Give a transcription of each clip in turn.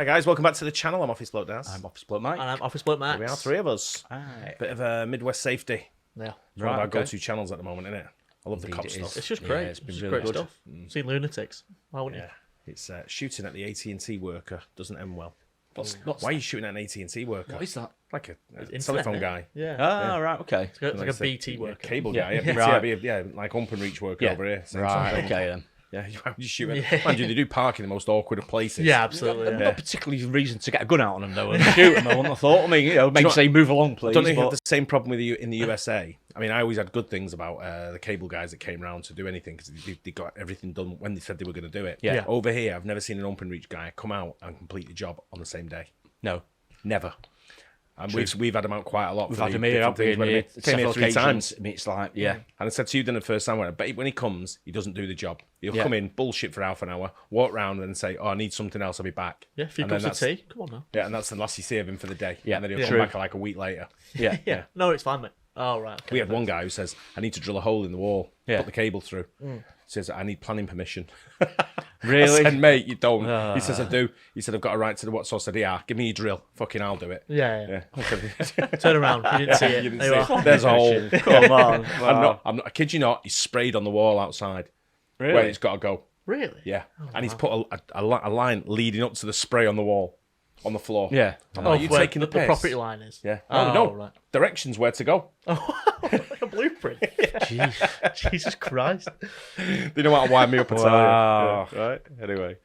guys, welcome back to the channel. I'm Office Bloke Daz. I'm Office Bloke Mike. And I'm Office Bloke Max. Here we are, three of us. Aye. Bit of Midwest safety. Yeah. It's one of our go-to channels at the moment, isn't it? I love the cop it stuff. is. It's just Yeah, great. it's been It's really great good. stuff. Seen lunatics. Why wouldn't Yeah. It's shooting at the AT&T worker doesn't end well. What's Why are you shooting at an AT&T worker? What is that? Like a Internet, telephone mate. guy. you? Yeah. Ah, right, okay. It's like a BT worker. Cable Yeah. guy. Yeah, Right. BT, yeah, like ump and reach worker Yeah. over here. Same Right, sort of thing. okay then. Yeah, why would you shoot at Mind you, they do park in the most awkward of places. Yeah, absolutely. No Yeah. particularly reason to get a gun out on them though and shoot them. I wouldn't have thought. I mean, maybe know say move along, please. I don't know if you have but- the same problem with you in the USA. I mean, I always had good things about the cable guys that came round to do anything because they got everything done when they said they were going to do it. Yeah. Over here, I've never seen an open reach guy come out and complete the job on the same day. No. Never. And we've had them out quite a lot. We've for had the him here, different things. haven't we? When he came here Several 3 occasions. times. I mean, it's like, yeah. And I said to you then the first time, but when he comes, he doesn't do the job. He'll Yeah. come in, bullshit for half an hour, walk round and say, "Oh, I need something else. I'll be back." Yeah, a few And then cups of tea. Come on now. Yeah, and that's the last you see of him for the day. Yeah. And then he'll Yeah. come True. back like a week later. Yeah. Yeah. No, it's fine, mate. Oh, right. Okay. We had one guy who says, "I need to drill a hole in the wall, Yeah. put the cable through." Says, "I need planning permission." Really? I said, "Mate, you don't." He says, "I do." He said, "I've got a right to the what?" So I said, "Yeah, give me your drill. Fucking, I'll do it." Yeah. Yeah. Turn around. You didn't see it. You didn't There you see are. it. There's a hole. Come on. I'm not. I kid you not. He's sprayed on the wall outside Really? where it's got to go. Really? Yeah, and he's put a line leading up to the spray on the wall, on the floor. Yeah. I'm like, you where taking the piss? property line is. Yeah. Oh, No, right. directions where to go. Like a blueprint. Jeez. Jesus Christ. They know how to wind me up and tell you. Wow. Yeah, right. Anyway,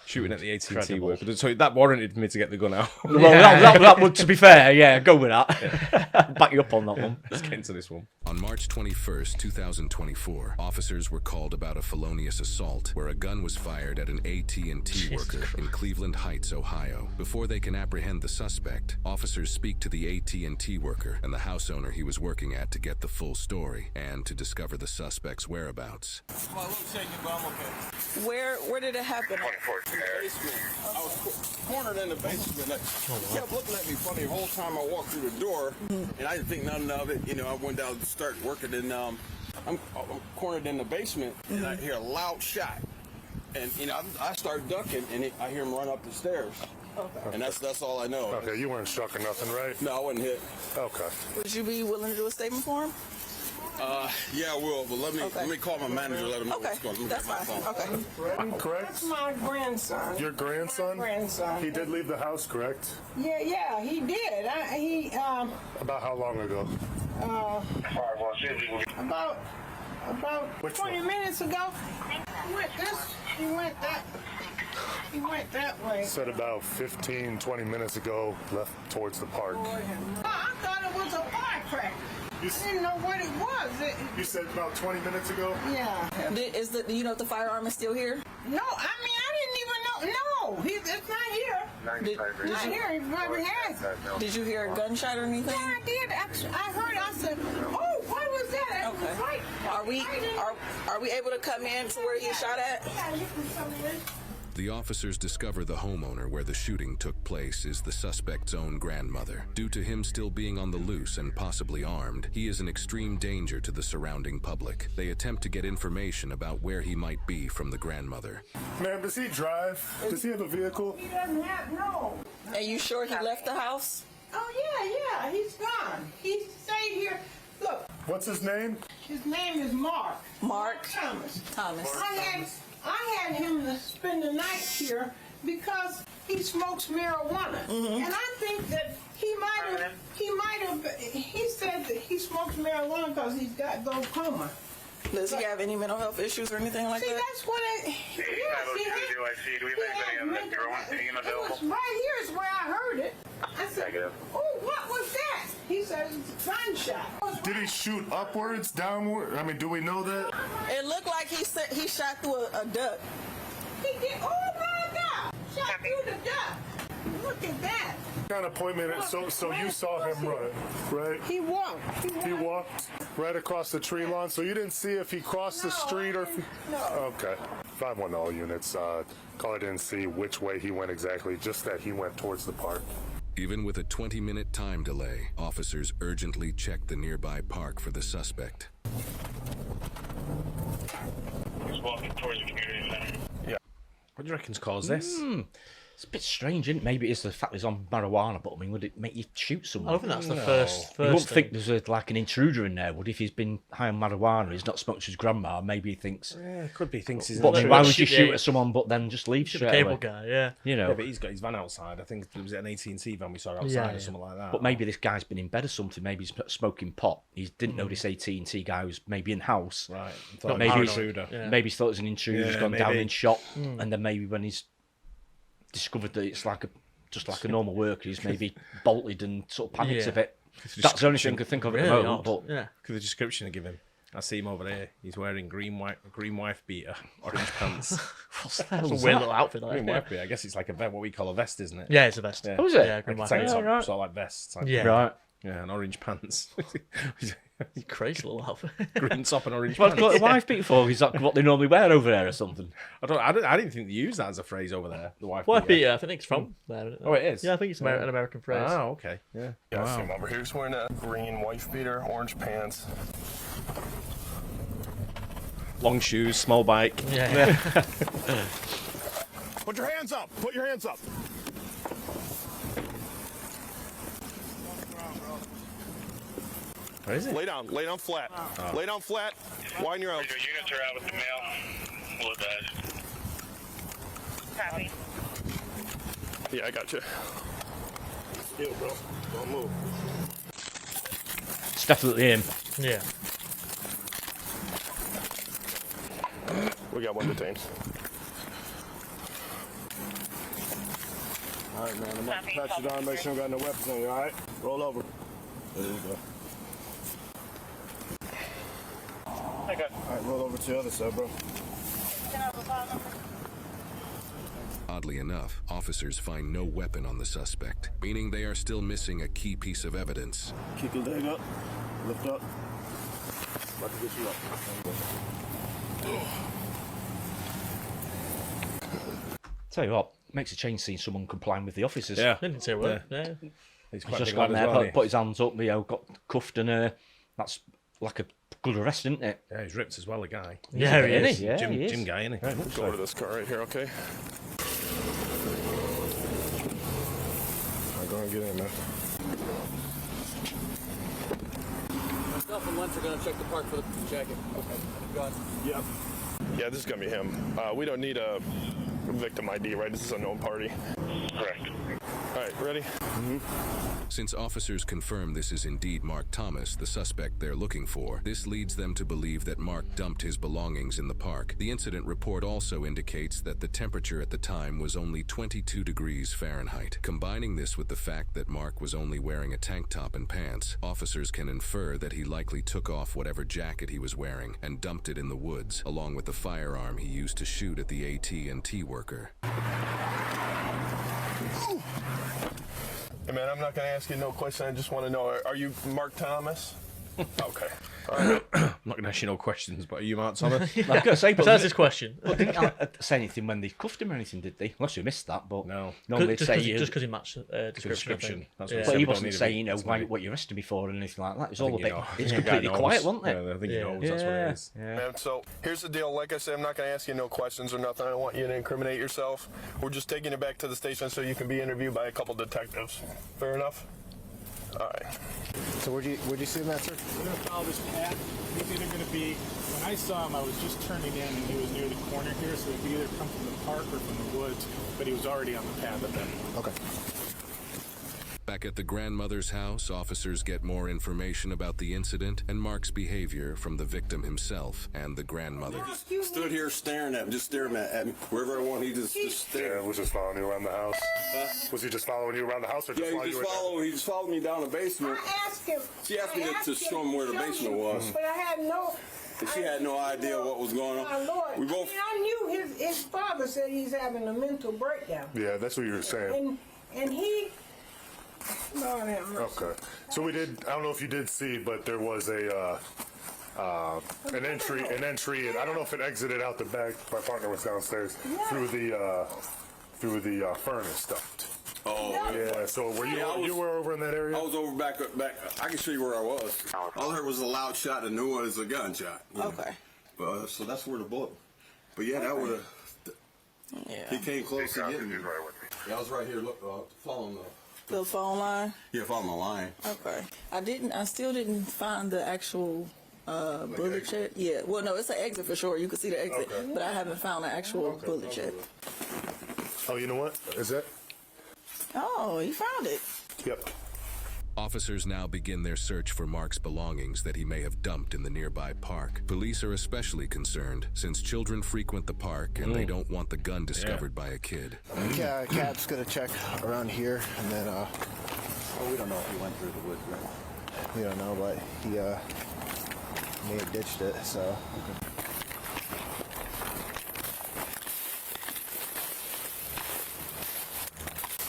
shooting at the AT&T worker. So that warranted me to get the gun out. Well, that would, to be fair, yeah, go with that. Back you up on that one. Let's get into this one. On March 21st, 2024, officers were called about a felonious assault where a gun was fired at an AT&T worker in Cleveland Heights, Ohio. Before they can apprehend the suspect, officers speak to the AT&T worker and the house owner he was working at to get the full story and to discover the suspect's whereabouts. Where did it happen? Basement. I was cornered in the basement. They kept looking at me funny the whole time I walked through the door, and I didn't think nothing of it. You know, I went down to start working, and I'm cornered in the basement, and I hear a loud shot, and you know I start ducking, and I hear him run up the stairs, and that's all I know. Okay, you weren't struck or nothing, right? No, I wasn't hit. Okay. Would you be willing to do a statement for him? Yeah, I will, but let me call my manager, let him know Okay, what's going on. that's fine. Okay. Correct? That's my grandson. Your grandson? Grandson. He did leave the house, correct? Yeah, he did. About how long ago? About Which 20 one? minutes ago. He went that way. Said about 15, 20 minutes ago, left towards the park. I thought it was a firecracker. You, I didn't know what it was. you said about 20 minutes ago? Yeah. Do you know if the firearm is still here? No, I mean, I didn't even know. No, it's not here. Did Not you, here. He probably has it. did you hear a gunshot or anything? Yeah, I did. I heard. I said, "Oh, what was that?" It was Okay. right. Are we able to come in to where he shot at? Yeah, you can come in. The officers discover the homeowner where the shooting took place is the suspect's own grandmother. Due to him still being on the loose and possibly armed, he is an extreme danger to the surrounding public. They attempt to get information about where he might be from the grandmother. Ma'am, does he drive? Does he have a vehicle? He doesn't have no. And you sure he left the house? Oh yeah, he's gone. He stayed here. Look, What's his name? his name is Mark. Mark Thomas. Thomas. I had him to spend the night here because he smokes marijuana, and I think that he said that he smokes marijuana because he's got glaucoma. Does he have any mental health issues or anything like See, that? that's what I. Yes, Do we have any on the drone team it available? was right here is where I heard it. I said, Negative. "Oh, what was that?" He said, "It's a gunshot." Did he shoot upwards, downward? I mean, do we know that? It looked like he shot through a duck. He did. Oh my God! Shot through the duck. Look at that. Kind of point me at it. So you saw him run, right? He walked. He walked right across the tree lawn, so you didn't see if he crossed the No, street or if he... no. Okay. 5-1 all units. Caller didn't see which way he went exactly, just that he went towards the park. Even with a 20-minute time delay, officers urgently check the nearby park for the suspect. He's walking towards the community center. What do you reckon's caused this? It's a bit strange, isn't it? Maybe it's the fact he's on marijuana, but I mean, would it make you shoot someone? I don't think that's the first You wouldn't thing. think there's like an intruder in there, would? If he's been high on marijuana, he's not smoked to his grandma, maybe he thinks... Yeah, it could be, thinks he's... But I mean, why would you Yeah, shoot yeah. at someone but then just leave The straight cable away? guy, yeah. You know, Yeah, but he's got his van outside. I think it was an AT&T van we saw outside Yeah, or yeah. something like that. but maybe this guy's been in bed or something. Maybe he's smoking pot. He didn't know this AT&T guy was maybe in house. Right. Got Maybe paranoid. he's, intruder. Yeah. maybe he's thought it was an intruder, he's Yeah, gone down maybe. and shot, and then maybe when he's discovered that it's like just like a normal worker, he's maybe bolted and sort of panics Yeah. a bit. That's the only thing I could think of at the Really moment. odd. But Yeah. Look at the description I give him. I see him over there. He's wearing green wife beater, orange pants. what's the hell It's is a weird that? little outfit. Like Green that. wife beater. I guess it's like a what we call a vest, isn't it? Yeah, it's a vest. Yeah. Oh, is it? Yeah, green Like wife. a tank top, right. sort of like vest. Type. Yeah. Right. Yeah, and orange pants. Crazy little outfit. Green top and orange What's pants. got a wife beater for? Is that what they normally wear over there or something? I didn't think they used that as a phrase over there. The wife Wife beater. beater, I think it's from there. Isn't it? Oh, it is? Yeah, I think it's an American phrase. Oh, okay. Yeah. Yeah, I see him over here. He's wearing a green wife beater, orange pants. Long shoes, small bike. Yeah. Put your hands up. Put your hands up. Where is it? Lay down. Lay down flat. Lay down flat. Widen your arms. Your units are out with the mail. We'll Copy. Yeah, I got you. Still, bro. Don't move. It's definitely him. Yeah. We got one detained. All right, man. I'm about to pat you down. Make sure you got no weapons on you. All right. Roll over. There you go. Okay. All right, roll over to the other side, bro. Oddly enough, officers find no weapon on the suspect, meaning they are still missing a key piece of evidence. Kick your leg up. Lift up. About to get you up. Tell you what, makes a change seeing someone complying with the officers. Yeah. Didn't say a word. Yeah. He's He's quite just big gone lad there, as well, put his hands up, got cuffed, and that's like a good arrest, isn't it? Yeah, he's ripped as well, the guy. Yeah, he Isn't is. he? Yeah, Gym, he is. gym guy, isn't he? Very much Go so. to this car right here, okay? All right, go ahead and get in, man. Myself and Lentz are going to check the park for the jacket. Okay. Go on. Yep. Yeah, this is gonna be him. We don't need a victim ID, right? This is a known party. Correct. All right, ready? Since officers confirm this is indeed Mark Thomas, the suspect they're looking for, this leads them to believe that Mark dumped his belongings in the park. The incident report also indicates that the temperature at the time was only 22 degrees Fahrenheit. Combining this with the fact that Mark was only wearing a tank top and pants, officers can infer that he likely took off whatever jacket he was wearing and dumped it in the woods, along with the firearm he used to shoot at the AT&T worker. Hey, man, I'm not gonna ask you no question. I just want to know: are you Mark Thomas? Okay. All right. I'm not going to ask you no questions, but are you Mark Thomas? I was going to say, but That's his question. But didn't I say anything when they cuffed him or anything, did they? Unless we missed that, but No. normally they'd say... Just because he matched description. description. That's what Yeah. he But said. he we don't wasn't need a saying, bit- that's why, right. what you arrested me for or anything like that. It was I all think a bit... you know. It's The guy completely knows. quiet, wasn't it? Yeah, I think he Yeah. knows that's what it is. Yeah. Man, so here's the deal. Like I said, I'm not going to ask you no questions or nothing. I don't want you to incriminate yourself. We're just taking you back to the station so you can be interviewed by a couple detectives. Fair enough? All right. So where'd you see him at, sir? We're going to follow this path. He's either going to be, when I saw him, I was just turning in and he was near the corner here, so he could either come from the park or from the woods, but he was already on the path at that point. Okay. Back at the grandmother's house, officers get more information about the incident and Mark's behavior from the victim himself and the grandmother. Stood here staring at him, just staring at me. Wherever I want, he just stared. Yeah, was just following you around the house. Was he just following you around the house or just Yeah, while he you just were he just followed me down the basement. I asked him. She asked me to show him where the basement was. But I had no. And she had no idea what was going on. My Lord. We both. I knew his father said he's having a mental breakdown. Yeah, that's what you were saying. And he. Lord have mercy. Okay. So we did. I don't know if you did see, but there was an entry, and I don't know if it exited out the back. My partner was downstairs through the furnace duct. Oh, Yeah. So were you? Yeah, You were over in that area. I was over back. I can show you where I was. All I heard was a loud shot, and knew it was a gunshot. You know? Okay. So that's where the bullet. But yeah, that would have. Yeah. He came close to getting me. He's right with me. Yeah, I was right here. Look, following The phone line? Yeah, following the line. Okay. I still didn't find the actual bullet check. Yeah. Well, no, it's an exit for sure. You can see the exit, but I haven't found the actual bullet check. Oh, you know what? Is that? Oh, you found it. Yep. Officers now begin their search for Mark's belongings that he may have dumped in the nearby park. Police are especially concerned since children frequent the park and they don't want the gun discovered by a kid. Yeah, Cap's gonna check around here, and then Oh, we don't know if he went through the woods, right? we don't know, but he may have ditched it. So.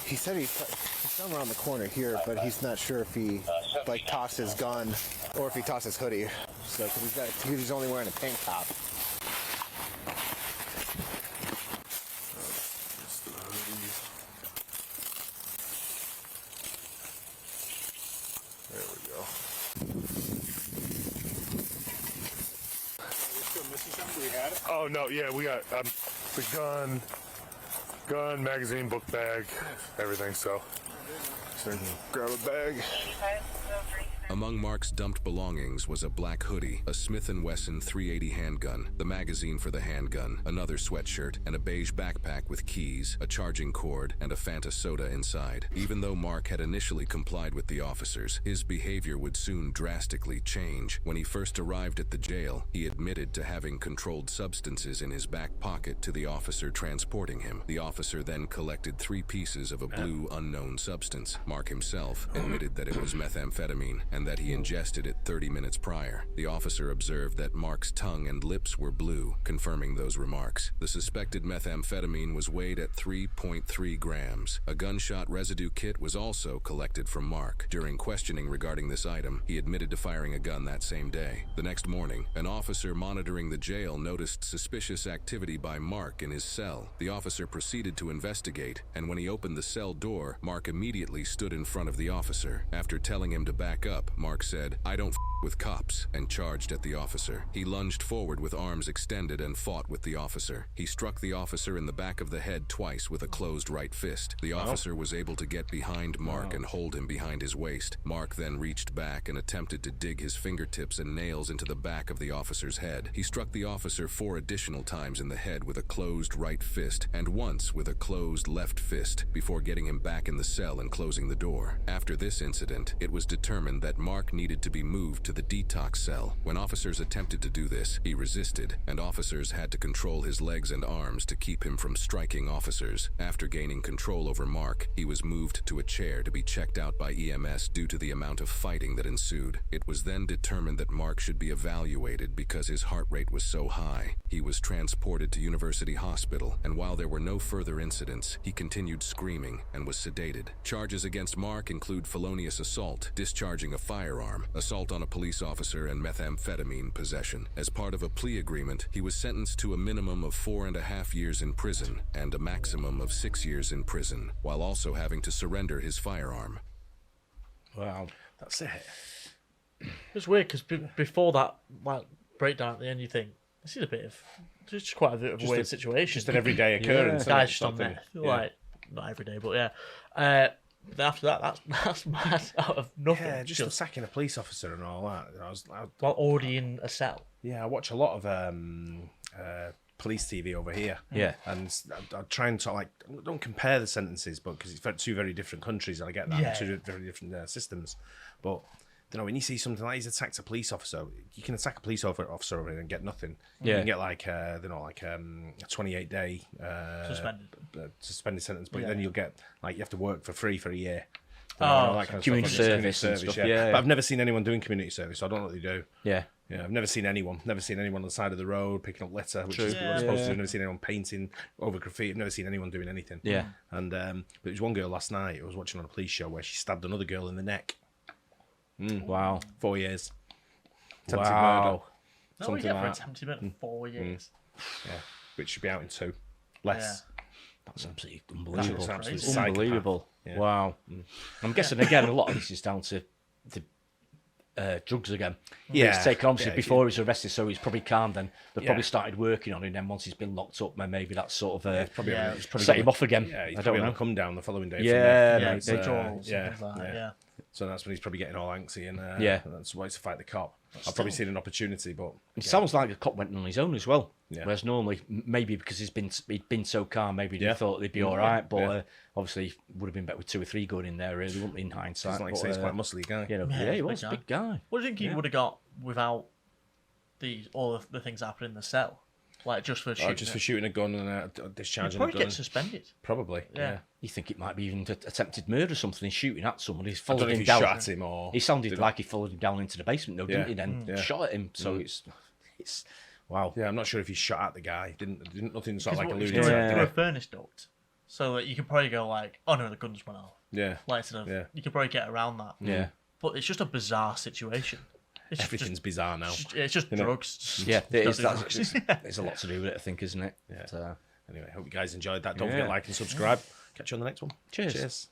He said he's somewhere around the corner here, but he's not sure if he like tossed his gun or if he tossed his hoodie. So, because he's only wearing a tank top. There we go. We're still missing something. We had it. Oh no, yeah, we got the gun, magazine, book bag, everything. So grab a bag. Among Mark's dumped belongings was a black hoodie, a Smith & Wesson .380 handgun, the magazine for the handgun, another sweatshirt, and a beige backpack with keys, a charging cord, and a Fanta soda inside. Even though Mark had initially complied with the officers, his behavior would soon drastically change. When he first arrived at the jail, he admitted to having controlled substances in his back pocket to the officer transporting him. The officer then collected 3 pieces of a blue unknown substance. Mark himself admitted that it was methamphetamine and that he ingested it 30 minutes prior. The officer observed that Mark's tongue and lips were blue, confirming those remarks. The suspected methamphetamine was weighed at 3.3 grams. A gunshot residue kit was also collected from Mark. During questioning regarding this item, he admitted to firing a gun that same day. The next morning, an officer monitoring the jail noticed suspicious activity by Mark in his cell. The officer proceeded to investigate, and when he opened the cell door, Mark immediately stood in front of the officer. After telling him to back up, Mark said, "I don't with cops," and charged at the officer. He lunged forward with arms extended and fought with the officer. He struck the officer in the back of the head twice with a closed right fist. The officer was able to get behind Mark and hold him behind his waist. Mark then reached back and attempted to dig his fingertips and nails into the back of the officer's head. He struck the officer 4 additional times in the head with a closed right fist and once with a closed left fist before getting him back in the cell and closing the door. After this incident, it was determined that Mark needed to be moved to the detox cell. When officers attempted to do this, he resisted, and officers had to control his legs and arms to keep him from striking officers. After gaining control over Mark, he was moved to a chair to be checked out by EMS due to the amount of fighting that ensued. It was then determined that Mark should be evaluated because his heart rate was so high. He was transported to University Hospital, and while there were no further incidents, he continued screaming and was sedated. Charges against Mark include felonious assault, discharging a firearm, assault on a police officer, and methamphetamine possession. As part of a plea agreement, he was sentenced to a minimum of 4.5 years in prison and a maximum of 6 years in prison, while also having to surrender his firearm. Wow. That's it. It's weird because before that like breakdown at the end, you think this is a bit of just quite a bit of a weird situation. Just an everyday occurrence. Guy's just on there, like not every day, but yeah. Then after that, that's mad out of nothing. Yeah, just sacking a police officer and all that. While already in a cell. Yeah, I watch a lot of police TV over here. Yeah, and I try and sort of like don't compare the sentences, but because it's 2 very different countries, and I get that 2 very different systems. But you know, when you see something like he's attacked a police officer, you can attack a police officer over it and get nothing. Yeah, you can get like a 28-day suspended sentence, but then you'll get like you have to work for free for a year. That kind of community service and stuff. Yeah. But I've never seen anyone doing community service, so I don't know what they do. Yeah. Yeah, I've never seen anyone on the side of the road picking up litter, which is what I'm supposed to do. I've never seen anyone painting over graffiti. I've never seen anyone doing anything. Yeah. And but there was one girl last night I was watching on a police show where she stabbed another girl in the neck. Wow. 4 years. Attempted wow. murder. Something like that. Attempted murder 4 years. Yeah, which should be out in 2. Less. That's absolutely unbelievable. That's unbelievable. Yeah. Wow. I'm guessing again a lot of this is down to the drugs again. Yeah. He's taken, obviously, Yeah, before he was arrested, so he's probably calm then. They've Yeah. probably started working on it, and then once he's been locked up, then maybe that's sort of probably set him off again. Yeah, he's I probably don't on know. the come down the following day. Yeah, Yeah, maybe. withdrawals and things like that, yeah. So that's when he's probably getting all angsty, and Yeah. that's why he's to fight the cop. I've probably seen an opportunity, but It sounds like the cop went on his own as well. Yeah. Whereas normally, maybe because he'd been so calm, maybe they Yeah. thought they'd be all right. But obviously, would have been better with 2 or 3 going in there, really, wouldn't it, in hindsight? like But, say he's quite a muscly guy. You know, yeah, he was a big guy. What do you think he would have got without all of the things that happened in the cell? Like just for shooting. For shooting a gun and He'd discharging a probably gun. get suspended. Probably. Yeah. You think it might be even attempted murder or something? He's shooting at someone. He's I don't followed know if him he down. shot at him or He sounded like he followed him down into the basement, though, didn't he? Yeah. Then Yeah. shot at him. So it's wow. Yeah, I'm not sure if he shot at the guy. Didn't nothing sort of like Because alluded what to he's that. doing, through a furnace duct, so that you can probably go like, oh no, the gun just went off. Yeah. Like sort of, Yeah. you can probably get around that. Yeah. But it's just a bizarre situation. It's Everything's bizarre now. It's just Isn't it? drugs. Yeah, it is. Don't do drugs. There's a lot to do with it, I think, isn't it? Yeah. But, Anyway, hope you guys enjoyed that. Don't Yeah. forget to like and subscribe. Catch you on the next one. Cheers. Cheers.